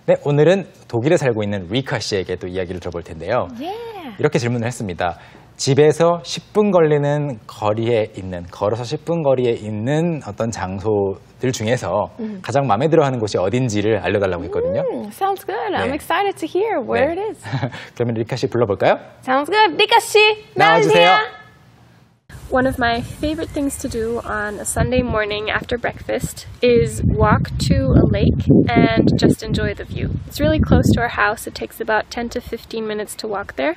네, 오늘은 독일에 살고 있는 리카 씨에게 또 이야기를 들어볼 텐데요. 이렇게 질문을 했습니다. 집에서 10분 걸리는 거리에 있는, 걸어서 10분 거리에 있는 어떤 장소들 중에서 가장 마음에 들어하는 곳이 어딘지를 알려달라고 했거든요. Sounds good. I'm excited to hear where it is. 그러면 리카 씨 불러볼까요? Sounds good. 리카 씨, 나와주세요. One of my favorite things to do on a Sunday morning after breakfast is walk to a lake and just enjoy the view. It's really close to our house. It takes about 10 to 15 minutes to walk there.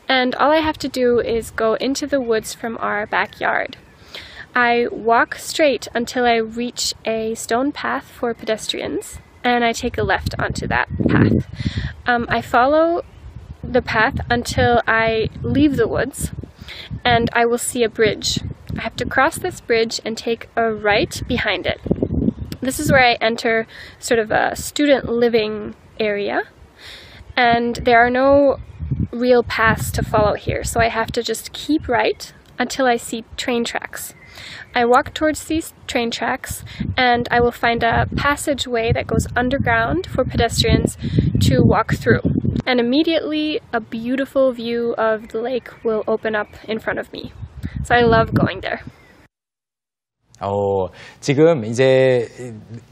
And all I have to do is go into the woods from our backyard. I walk straight until I reach a stone path for pedestrians, and I take a left onto that path. I follow the path until I leave the woods, and I will see a bridge. I have to cross this bridge and take a right behind it. This is where I enter sort of a student living area, and there are no real paths to follow here, so I have to just keep right until I see train tracks. I walk towards these train tracks, and I will find a passageway that goes underground for pedestrians to walk through. And immediately a beautiful view of the lake will open up in front of me. So I love going there. 지금 이제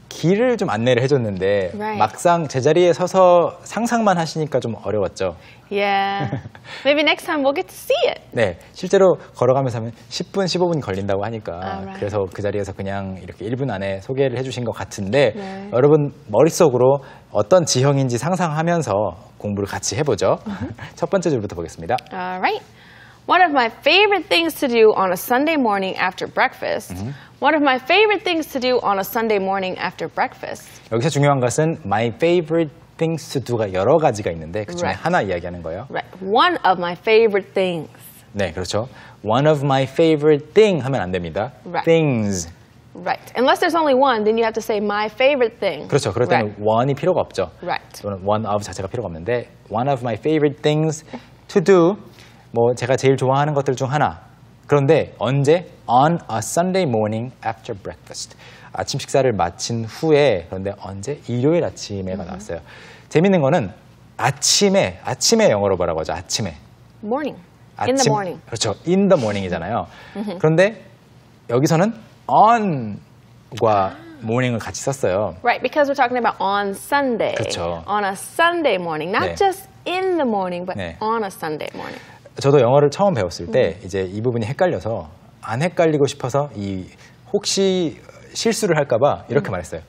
길을 좀 안내를 해줬는데 막상 제자리에 서서 상상만 하시니까 좀 어려웠죠? Yeah. Maybe next time we'll get to see it. 네, 실제로 걸어가면서 하면 10분, 15분 걸린다고 하니까 그래서 그 자리에서 그냥 이렇게 1분 안에 소개를 해주신 것 같은데 여러분 머릿속으로 어떤 지형인지 상상하면서 공부를 같이 해보죠. 첫 번째 줄부터 보겠습니다. Alright. One of my favorite things to do on a Sunday morning after breakfast. One of my favorite things to do on a Sunday morning after breakfast. 여기서 중요한 것은 my favorite things to do가 여러 가지가 있는데 그 중에 하나 이야기하는 거예요. Right. One of my favorite things. 네, 그렇죠. One of my favorite thing 하면 안 됩니다. Things. Right. Unless there's only one, then you have to say my favorite thing. 그렇죠. 그럴 때는 one이 필요가 없죠. Right. 또는 one of 자체가 필요가 없는데 one of my favorite things to do. 뭐 제가 제일 좋아하는 것들 중 하나. 그런데 언제? On a Sunday morning after breakfast. 아침 식사를 마친 후에. 그런데 언제? 일요일 아침에가 나왔어요. 재밌는 거는 아침에 영어로 뭐라고 하죠? 아침에. Morning. In the morning. 그렇죠. In the morning이잖아요. 그런데 여기서는 on과 morning을 같이 썼어요. Right, because we're talking about on Sunday. 그렇죠. On a Sunday morning. Not just in the morning, but on a Sunday morning. 저도 영어를 처음 배웠을 때 이제 이 부분이 헷갈려서 안 헷갈리고 싶어서 혹시 실수를 할까봐 이렇게 말했어요.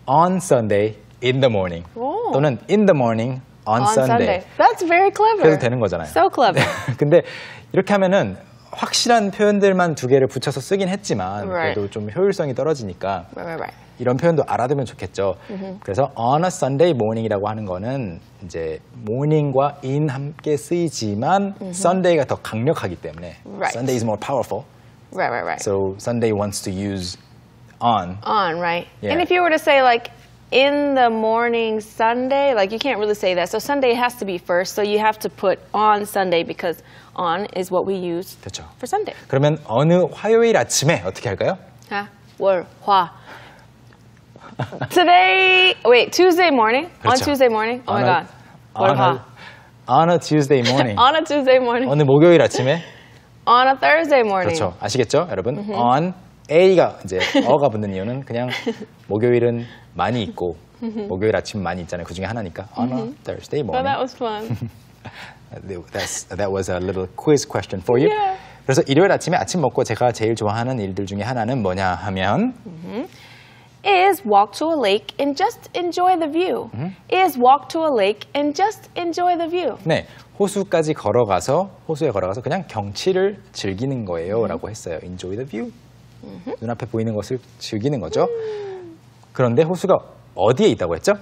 On Sunday in the morning 또는 in the morning on Sunday. That's very clever. 그래도 되는 거잖아요. So clever. 근데 이렇게 하면은 확실한 표현들만 두 개를 붙여서 쓰긴 했지만 그래도 좀 효율성이 떨어지니까 이런 표현도 알아두면 좋겠죠. 그래서 on a Sunday morning이라고 하는 거는 이제 morning과 in 함께 쓰이지만 Sunday가 더 강력하기 때문에 Sunday is more powerful. Right. So Sunday wants to use on. On, right. Yeah. And if you were to say like in the morning Sunday, like you can't really say that. So Sunday has to be first. So you have to put on Sunday because on is what we use 그렇죠. for Sunday. 그러면 어느 화요일 아침에 어떻게 할까요? 월, 화. Today, wait, Tuesday morning? 그렇죠. On Tuesday morning? Oh my God. 월, 화. On a Tuesday morning. On a Tuesday morning. 어느 목요일 아침에? On a Thursday morning. 그렇죠. 아시겠죠, 여러분? On A가 이제 어가 붙는 이유는 그냥 목요일은 많이 있고 목요일 아침 많이 있잖아요. 그 중에 하나니까. On a Thursday morning. Oh, that was fun. That was a little quiz question for you. Yeah. 그래서 일요일 아침에 아침 먹고 제가 제일 좋아하는 일들 중에 하나는 뭐냐 하면 is walk to a lake and just enjoy the view. Is walk to a lake and just enjoy the view. 네, 호수에 걸어가서 그냥 경치를 즐기는 거예요 라고 했어요. Enjoy the view. 눈앞에 보이는 것을 즐기는 거죠. 그런데 호수가 어디에 있다고 했죠?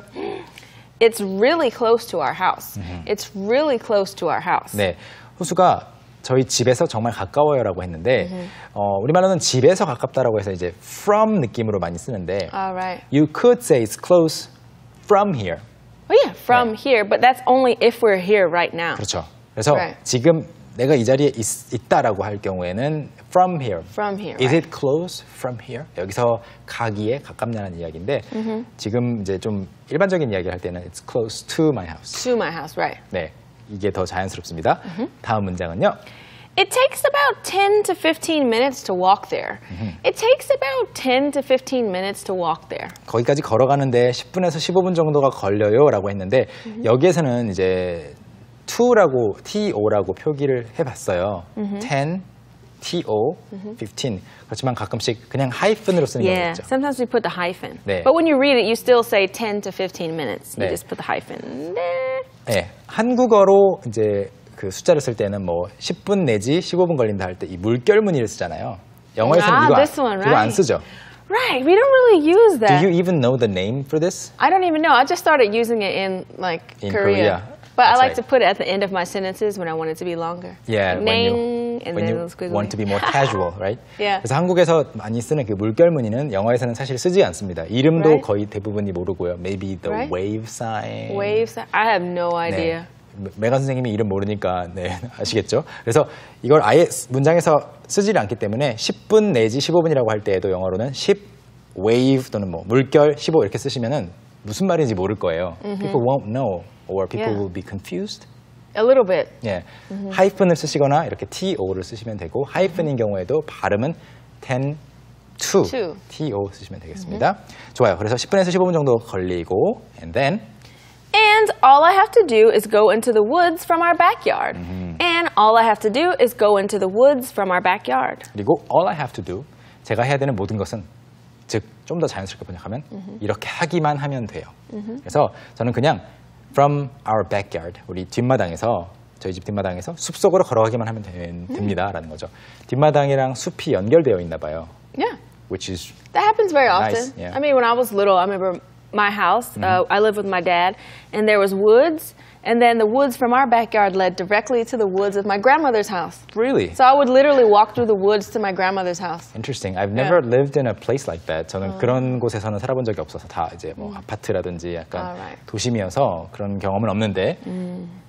It's really close to our house. It's really close to our house. 네, 호수가 저희 집에서 정말 가까워요라고 했는데 우리말로는 집에서 가깝다라고 해서 이제 from 느낌으로 많이 쓰는데 Right. You could say it's close from here. Oh yeah, from here, but that's only if we're here right now. 그렇죠. 그래서 Right. 지금 내가 이 자리에 있다라고 할 경우에는 from here. From here. Is right. it close from here? 여기서 가기에 가깝냐는 이야기인데 지금 이제 좀 일반적인 이야기를 할 때는 it's close to my house. To my house, right. 네, 이게 더 자연스럽습니다. 다음 문장은요. It takes about 10 to 15 minutes to walk there. It takes about 10 to 15 minutes to walk there. 거기까지 걸어가는데 10분에서 15분 정도가 걸려요라고 했는데 여기에서는 이제 to라고 표기를 해봤어요. 10, to, 15. 그렇지만 가끔씩 그냥 하이픈으로 쓰는 경우가 Yeah, 있죠. sometimes we put the hyphen. 네. But when you read it, you still say 10 to 15 minutes. You 네. just put the hyphen. 네, 한국어로 이제 그 숫자를 쓸 때는 뭐 10분 내지 15분 걸린다 할 때 이 물결 무늬를 쓰잖아요. 영어에서는 this one, 이거 안 right. 쓰죠. Right, we don't really use Do that. you even know the name for this? I don't even know. I just started using it in In Korea. Korea. But I That's like right. to put it at the end of my sentences when I want it to be longer. Yeah, Like, when and when then you squiggly. want to be more casual, right? Yeah. 그래서 한국에서 많이 쓰는 그 물결 무늬는 영어에서는 사실 쓰지 않습니다. 이름도 Right. 거의 대부분이 모르고요. Maybe the Right. wave sign. Waves. I have no idea. 네. 메간 선생님이 이름 모르니까 네, 아시겠죠? 그래서 이걸 아예 문장에서 쓰지를 않기 때문에 10분 내지 15분이라고 할 때에도 영어로는 10 wave 또는 뭐 물결 15 이렇게 쓰시면은 무슨 말인지 모를 거예요. People won't know or people Yeah. will be confused. A little bit. 예, 하이픈을 쓰시거나 이렇게 to를 쓰시면 되고 하이픈인 경우에도 발음은 10 to, to 쓰시면 되겠습니다. 좋아요. 그래서 10분에서 15분 정도 걸리고 and then And all I have to do is go into the woods from our backyard. And all I have to do is go into the woods from our backyard. 그리고 all I have to do 제가 해야 되는 모든 것은 즉 좀 더 자연스럽게 번역하면 이렇게 하기만 하면 돼요. 그래서 저는 그냥 from our backyard 우리 뒷마당에서 저희 집 뒷마당에서 숲속으로 걸어가기만 하면 됩니다라는 거죠. 뒷마당이랑 숲이 연결되어 있나 봐요. Yeah. Which is That happens very Nice, often. yeah. I mean, when I was little, I remember my house, I lived with my dad, and there was woods, and then the woods from our backyard led directly to the woods of my grandmother's house. really So I would literally walk through the woods to my grandmother's house. interesting. I've never lived in a place like that. 저는 그런 곳에서는 살아본 적이 없어서 다 이제 뭐 아파트라든지 약간 Alright. 도심이어서 그런 경험은 없는데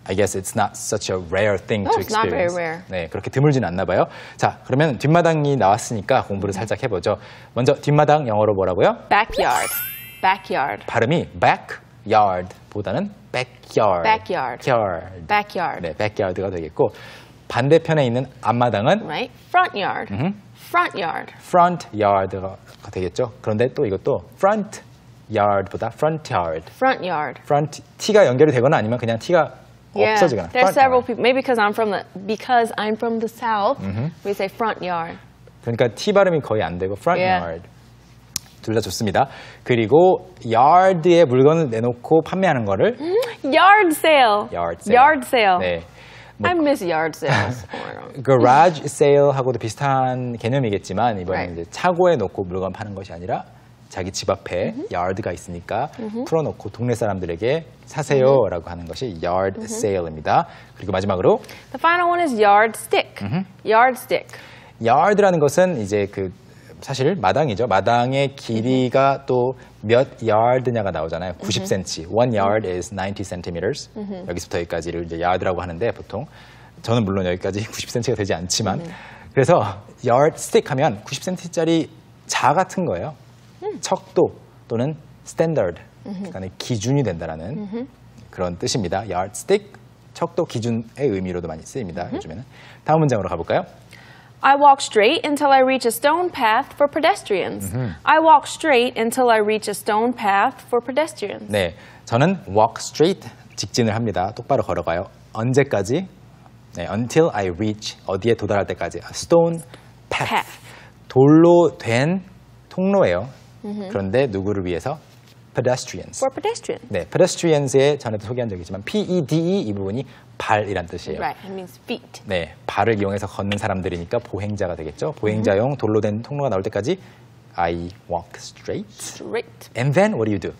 I guess it's not such a rare thing No, to it's not very experience. rare. 네, 그렇게 드물진 않나 봐요. 자, 그러면 뒷마당이 나왔으니까 공부를 살짝 해보죠. 먼저 뒷마당 영어로 뭐라고요? Backyard. Backyard. 발음이 backyard보다는 backyard. Backyard. Yard. Backyard. 네, backyard가 되겠고 반대편에 있는 앞마당은 Right? Front yard. Front yard. front yard가 되겠죠. 그런데 또 이것도 front yard보다 front yard. Front yard. front t가 연결이 되거나 아니면 그냥 t가 Yeah. 없어지거나. There's front several yard. people. Maybe because I'm from the south, we say front yard. 그러니까 t 발음이 거의 안 되고 front Yeah. yard. 둘 다 좋습니다. 그리고 yard에 물건을 내놓고 판매하는 거를 Yard sale. yard sale. Yard sale. 네. I miss yard sales. Oh my God. garage sale하고도 비슷한 개념이겠지만 이번에 Right. 이제 차고에 놓고 물건 파는 것이 아니라 자기 집 앞에 yard가 있으니까 풀어놓고 동네 사람들에게 사세요라고 하는 것이 yard sale입니다. 그리고 마지막으로 The final one is yardstick. Yardstick. yard라는 것은 이제 그 사실 마당이죠. 마당의 길이가 또 몇 yard냐가 나오잖아요. 90cm. One yard is 90 centimeters. 여기서부터 여기까지를 이제 yard라고 하는데 보통 저는 물론 여기까지 90cm가 되지 않지만 그래서 yardstick 하면 90cm짜리 자 같은 거예요. 척도 또는 standard, 그러니까 기준이 된다라는 그런 뜻입니다. yardstick, 척도 기준의 의미로도 많이 쓰입니다. 요즘에는. 다음 문장으로 가볼까요? I walk straight until I reach a stone path for pedestrians. I walk straight until I reach a stone path for pedestrians. 네, 저는 walk straight, 직진을 합니다. 똑바로 걸어가요. 언제까지? 네, until I reach, 어디에 도달할 때까지. A stone path. Path. 돌로 된 통로예요. 그런데 누구를 위해서? pedestrians. For pedestrians. 네, pedestrians에 전에도 소개한 적이 있지만 PEDE 이 부분이 발이란 뜻이에요. Right, it means feet. 네, 발을 이용해서 걷는 사람들이니까 보행자가 되겠죠. 보행자용 돌로 된 통로가 나올 때까지 I walk straight. Straight. And then what do you do?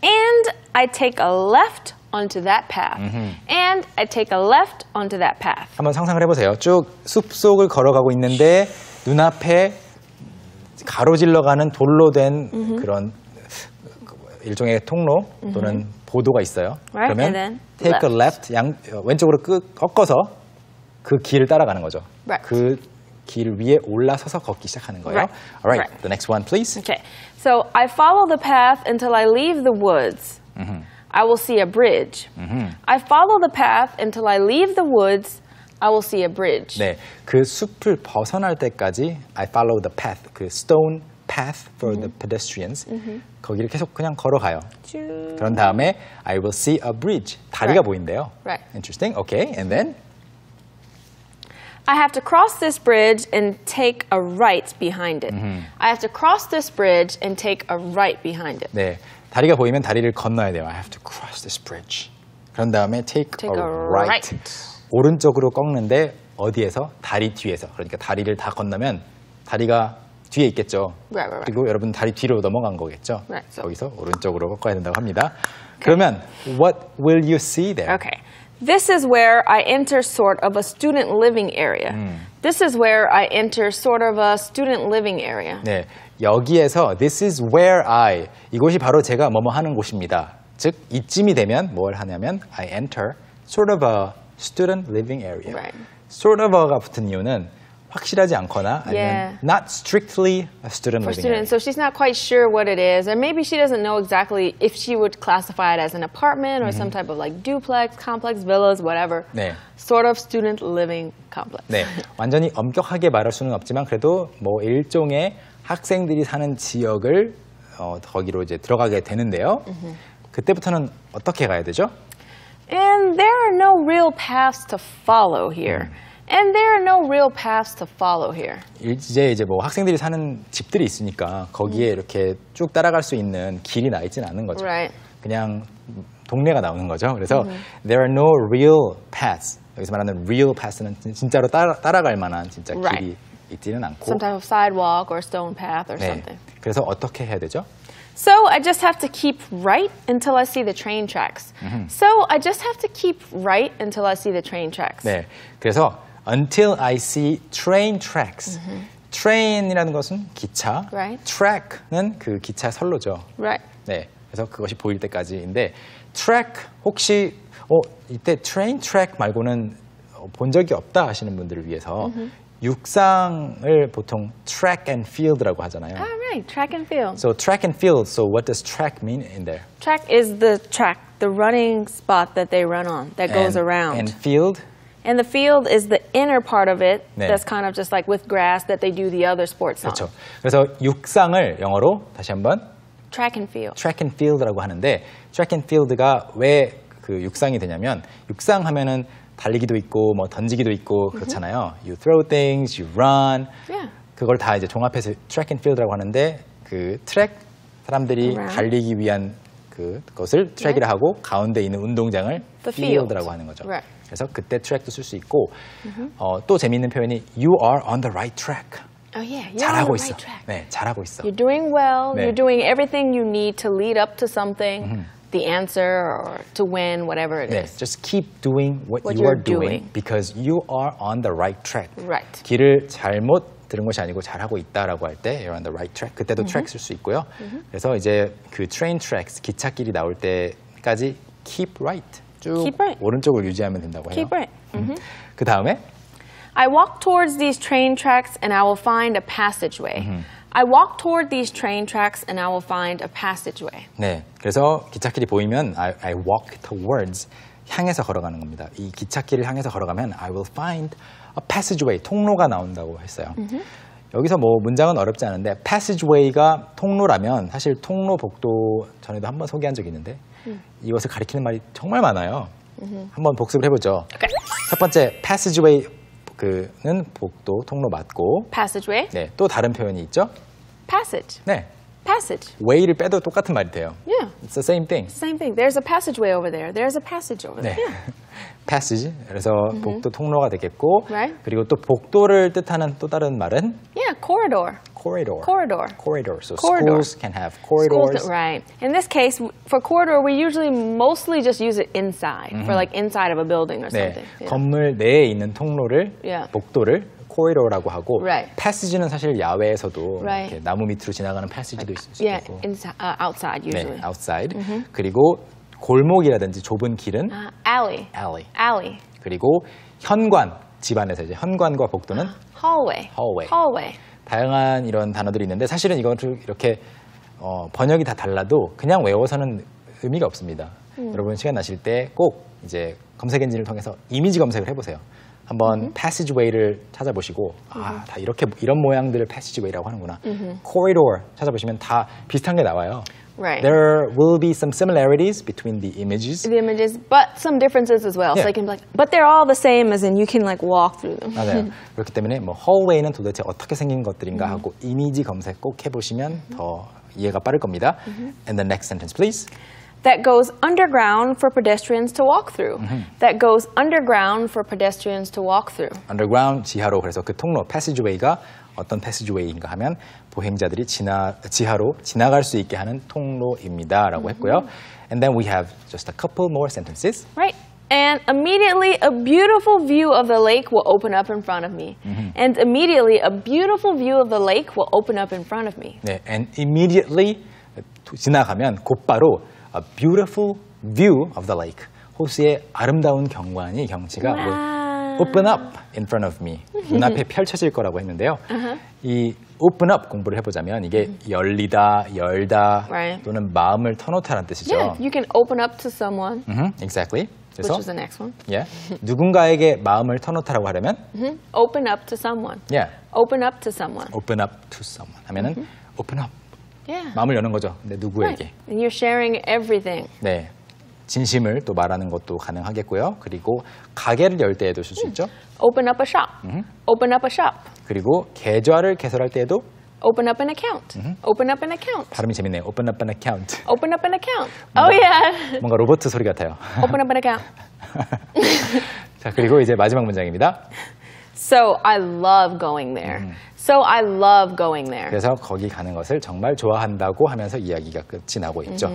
And I take a left onto that path. And I take a left onto that path. 한번 상상을 해보세요. 쭉 숲속을 걸어가고 있는데 눈앞에 가로질러 가는 돌로 된 그런 일종의 통로 또는 보도가 있어요. Right, and 그러면 then take a left, 왼쪽으로 꺾어서 그 길을 따라가는 거죠. Right. 그 길 위에 올라서서 걷기 시작하는 거예요. Right. Alright, Right. the next one, please. Okay. So I follow the path until I leave the woods. I will see a bridge. I follow the path until I leave the woods. I will see a bridge. 네, 그 숲을 벗어날 때까지 I follow the path, 그 stone path for the pedestrians. 거기를 계속 그냥 걸어가요. 그런 다음에 I will see a bridge. 다리가 Right. 보인대요. Right. Interesting. Okay, and then I have to cross this bridge and take a right behind it. I have to cross this bridge and take a right behind it. 네, 다리가 보이면 다리를 건너야 돼요. I have to cross this bridge. 그런 다음에 take Take a a right. 오른쪽으로 꺾는데 어디에서? 다리 뒤에서. 그러니까 다리를 다 건너면 다리가 뒤에 있겠죠. Right. 그리고 여러분 다리 뒤로 넘어간 거겠죠. Right, so- 거기서 오른쪽으로 꺾어야 된다고 합니다. 그러면 what will you see there? Okay. This is where I enter sort of a student living area. This is where I enter sort of a student living area. 네, 여기에서 this is where I 이곳이 바로 제가 뭐뭐 하는 곳입니다. 즉 이쯤이 되면 뭘 하냐면 I enter sort of a student living area. Right. Sort of가 붙은 이유는 확실하지 않거나 아니면 Yeah. not strictly a student For living area. students, so she's not quite sure what it is, or maybe she doesn't know exactly if she would classify it as an apartment or some type of like duplex, complex, villas, whatever. 네. Sort of student living complex. 네, 완전히 엄격하게 말할 수는 없지만 그래도 뭐 일종의 학생들이 사는 지역을 거기로 이제 들어가게 되는데요. 그때부터는 어떻게 가야 되죠? And there are no real paths to follow here. And there are no real paths to follow here. 이제 뭐 학생들이 사는 집들이 있으니까 거기에 이렇게 쭉 따라갈 수 있는 길이 나 있지는 않는 거죠. Right. 그냥 동네가 나오는 거죠. 그래서 there are no real paths. 여기서 말하는 real paths는 진짜로 따라갈 만한 진짜 길이 Right. 있지는 않고. Some type of sidewalk or stone path or 네. something. 그래서 어떻게 해야 되죠? So I just have to keep right until I see the train tracks. So I just have to keep right until I see the train tracks. 네. 그래서 until I see train tracks. train이라는 것은 기차, Right. track는 그 기차 선로죠. Right. 네. 그래서 그것이 보일 때까지인데 track 혹시 이때 train track 말고는 본 적이 없다 하시는 분들을 위해서 육상을 보통 track and field라고 하잖아요. All right, track and field. So track and field. So what does track mean in there? Track is the track, the running spot that they run on, that goes around. And field? And the field is the inner part of it 네. that's kind of just like with grass that they do the other sports on. 그렇죠. 그래서 육상을 영어로 다시 한번 Track and field. track and field라고 하는데 track and field가 왜 그 육상이 되냐면 육상 하면은 달리기도 있고 뭐 던지기도 있고 그렇잖아요. You throw things, you run. Yeah. 그걸 다 이제 종합해서 track and field라고 하는데 그 트랙 사람들이 Around. 달리기 위한 그것을 트랙이라 하고 가운데 있는 운동장을 The field. field라고 하는 거죠. Right. 그래서 그때 트랙도 쓸 수 있고 또 재미있는 표현이 you are on the right track. Oh yeah, you're 잘하고 on 있어. the right track. 네, 잘하고 있어. You're doing well. 네. You're doing everything you need to lead up to something, the answer or to win, whatever it 네, is. just keep doing what you you're are doing doing. because you are on the right track. Right. 길을 잘못 들은 것이 아니고 잘하고 있다라고 할 때 you're on the right track. 그때도 track 쓸 수 있고요. 그래서 이제 그 train tracks 기찻길이 나올 때까지 keep right. 쭉 Keep right. 오른쪽을 유지하면 된다고 해요. Keep right. 그 다음에 I walk towards these train tracks and I will find a passageway. I walk toward these train tracks and I will find a passageway. 네, 그래서 기찻길이 보이면 I walk towards 향해서 걸어가는 겁니다. 이 기찻길을 향해서 걸어가면 I will find a passageway 통로가 나온다고 했어요. 여기서 뭐 문장은 어렵지 않은데 passageway가 통로라면 사실 통로 복도 전에도 한번 소개한 적이 있는데 이것을 가리키는 말이 정말 많아요. 한번 복습을 해보죠. Okay. 첫 번째 passageway 그는 복도 통로 맞고 Passageway. 네, 또 다른 표현이 있죠. Passage. 네, Passage. way를 빼도 똑같은 말이 돼요. Yeah. It's the same thing. Same thing. There's a passageway over there. There's a passage over 네. there. Yeah. passage. 그래서 복도 통로가 되겠고 Right. 그리고 또 복도를 뜻하는 또 다른 말은 Yeah, corridor. corridor. Corridor. corridor. So Corridor. schools can have corridors. Schools, right. In this case, for corridor, we usually mostly just use it inside, for like inside of a building or 네, something. Yeah. 건물 내에 있는 통로를 Yeah. 복도를 corridor라고 하고 Right. passage는 사실 야외에서도 Right. 이렇게 나무 밑으로 지나가는 passage도 있을 수 Yeah, 있고 outside usually. 네, outside. 그리고 골목이라든지 좁은 길은 Alley. alley. Alley. 그리고 현관, 집안에서 이제 현관과 복도는 hallway. hallway. Hallway. 다양한 이런 단어들이 있는데 사실은 이거를 이렇게 번역이 다 달라도 그냥 외워서는 의미가 없습니다. 여러분 시간 나실 때 꼭 이제 검색 엔진을 통해서 이미지 검색을 해보세요. 한번 passageway를 찾아보시고 다 이렇게 이런 모양들을 passageway라고 하는구나. corridor 찾아보시면 다 비슷한 게 나와요. Right. There will be some similarities between the images. The images, but some differences as well. Yeah. So you can be like, but they're all the same, as in you can like walk through them. 맞아요. 그렇기 때문에 뭐 hallway는 도대체 어떻게 생긴 것들인가 하고 이미지 검색 꼭 해보시면 더 이해가 빠를 겁니다. And the next sentence, please. That goes underground for pedestrians to walk through. That goes underground for pedestrians to walk through. Underground, 지하로. 그래서 그 통로, passageway가 어떤 passageway인가 하면 보행자들이 지하로 지나갈 수 있게 하는 통로입니다라고 했고요. And then we have just a couple more sentences. Right. And immediately a beautiful view of the lake will open up in front of me. And immediately a beautiful view of the lake will open up in front of me. 네, and immediately 지나가면 곧바로 a beautiful view of the lake. 호수의 아름다운 경치가 will open up in front of me. 눈앞에 펼쳐질 거라고 했는데요. 이 open up 공부를 해보자면 이게 열리다, 열다 Right. 또는 마음을 터놓다라는 뜻이죠. Yeah, you can open up to someone, Exactly. which 그래서 is the next one. yeah, 누군가에게 마음을 터놓다라고 하려면 Open up to someone. yeah, Open up to someone. open up to someone 하면은 open up. Yeah. 마음을 여는 거죠. 근데 누구에게? Right. And you're sharing everything. 네. 진심을 또 말하는 것도 가능하겠고요. 그리고 가게를 열 때에도 쓸 수 있죠. Open up a shop. Open up a shop. 그리고 계좌를 개설할 때에도 Open up an account. Open up an account. 발음이 재밌네요. Open up an account. Open up an account. Oh yeah. 뭔가 로봇 소리 같아요. Open up an account. 자, 그리고 이제 마지막 문장입니다. So I love going there. So I love going there. 그래서 거기 가는 것을 정말 좋아한다고 하면서 이야기가 끝이 나고 있죠.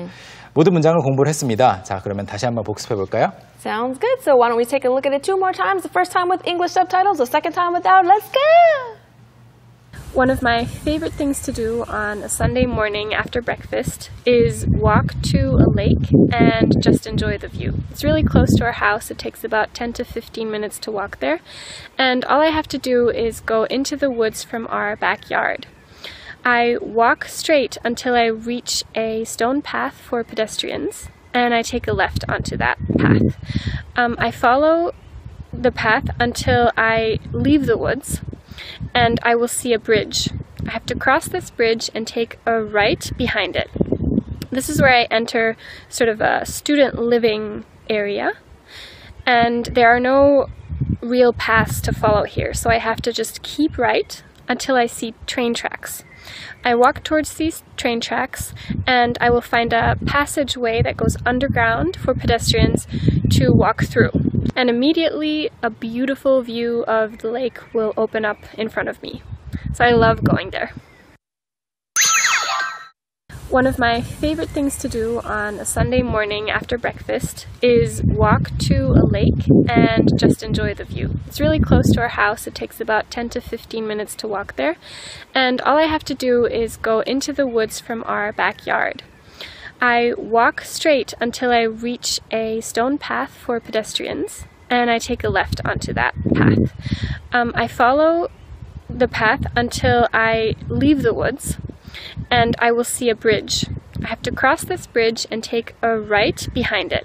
모든 문장을 공부를 했습니다. 자, 그러면 다시 한번 복습해 볼까요? Sounds good. So why don't we take a look at it 2 more times? The first time with English subtitles, the second time without. Let's go! One of my favorite things to do on a Sunday morning after breakfast is walk to a lake and just enjoy the view. It's really close to our house. It takes about 10 to 15 minutes to walk there. And all I have to do is go into the woods from our backyard. I walk straight until I reach a stone path for pedestrians, and I take a left onto that path. I follow the path until I leave the woods, and I will see a bridge. I have to cross this bridge and take a right behind it. This is where I enter sort of a student living area, and there are no real paths to follow here, so I have to just keep right until I see train tracks. I walk towards these train tracks, and I will find a passageway that goes underground for pedestrians to walk through. And immediately, a beautiful view of the lake will open up in front of me. So I love going there. One of my favorite things to do on a Sunday morning after breakfast is walk to a lake and just enjoy the view. It's really close to our house. It takes about 10 to 15 minutes to walk there. And all I have to do is go into the woods from our backyard. I walk straight until I reach a stone path for pedestrians, and I take a left onto that path. I follow the path until I leave the woods, and I will see a bridge. I have to cross this bridge and take a right behind it.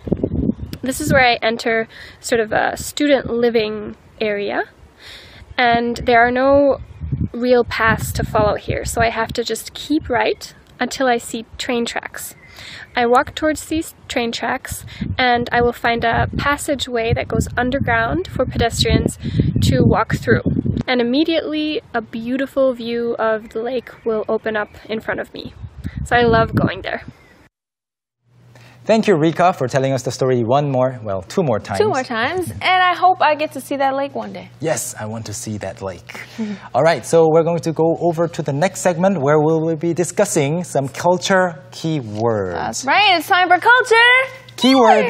This is where I enter sort of a student living area, and there are no real paths to follow here, so I have to just keep right until I see train tracks. I walk towards these train tracks, and I will find a passageway that goes underground for pedestrians to walk through. And immediately, a beautiful view of the lake will open up in front of me. So I love going there. Thank you, Rika, for telling us the story two more times. 2 more times, and I hope I get to see that lake one day. Yes, I want to see that lake. All right, so we're going to go over to the next segment where we will be discussing some culture keywords. That's right, it's time for culture Keyword